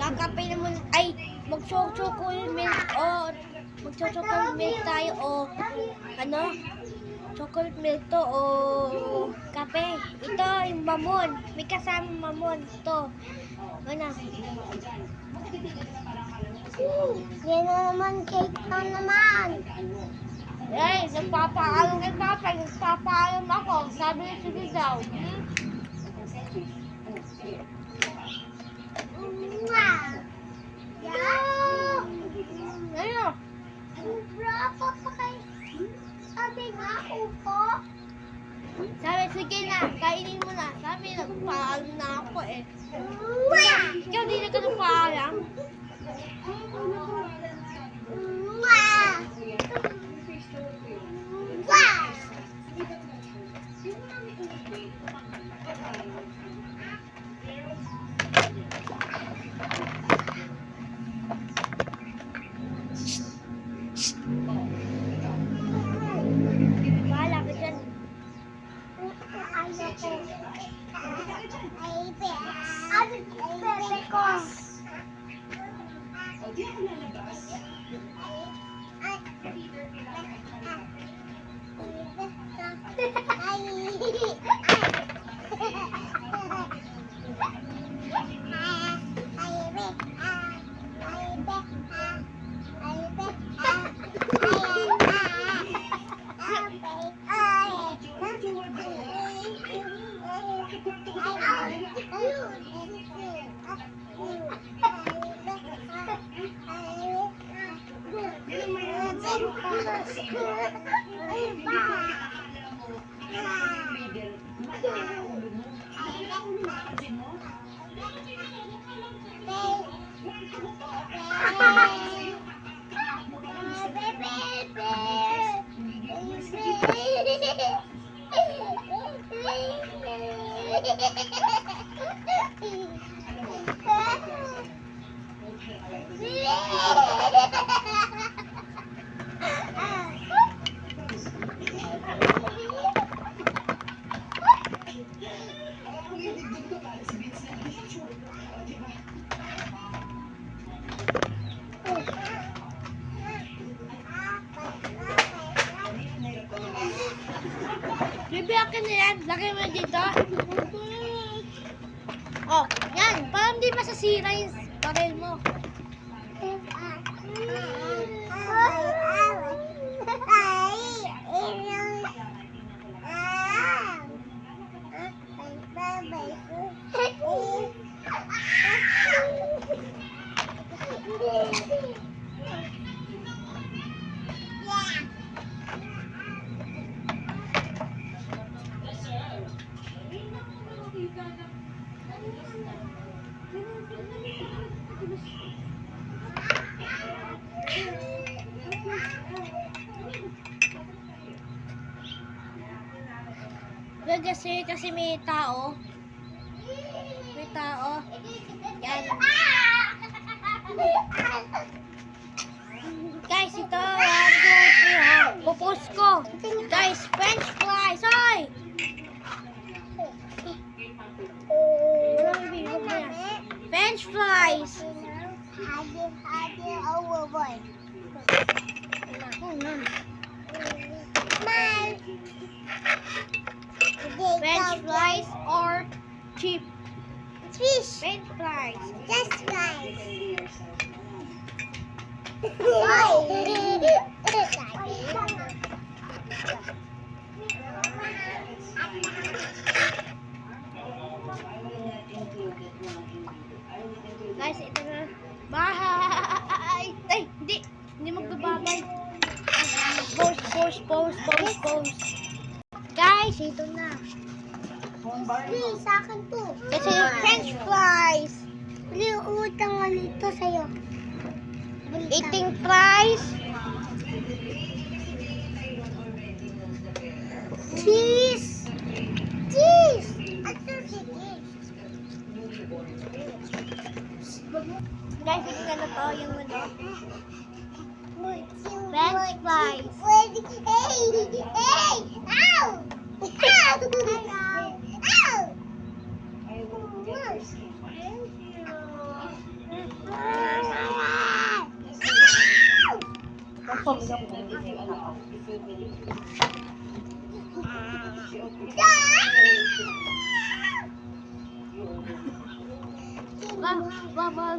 Magkakape naman, ay, mag-chocolate milk o mag-chocolate milk tayo o ano, chocolate milk to o kape. Ito yung mamon, may kasamang mamon to. Ano? Yan na naman, cake na naman. Eh, nagpapaalam kay Papa, nagpapaalam ako. Sabi niya, sige daw. Ano? Bravo pa kay... Sabi nga, upo. Sabi, sige na, kainin mo na. Sabi, nagpaalam na ako eh. Ikaw di na ka nagpaalam? Bahala ka dyan. Bibiyakin na yan. Lagay mo dito. Oh, yan. Parang di masasira yung baril mo. Kasi may tao. May tao. Yan. Guys, ito. 1, 2, 3, ha. Pupus ko. Guys, french fries. Hoy! French fries. French fries or cheap Fish. French fries. Just fries. Guys, ito na. Bye! Ay, hindi. Hindi magbababay. Post. Guys, ito na. Please, sa akin to. Ito yung French fries. Hindi, utang nga nito sa'yo. Eating fries. Cheese! Cheese! Ito si cheese. Guys, ito na to yung ano. French French fries. Hey! Hey! Ow! Ow! Ow! Ako, yung bibigay ako. Mama.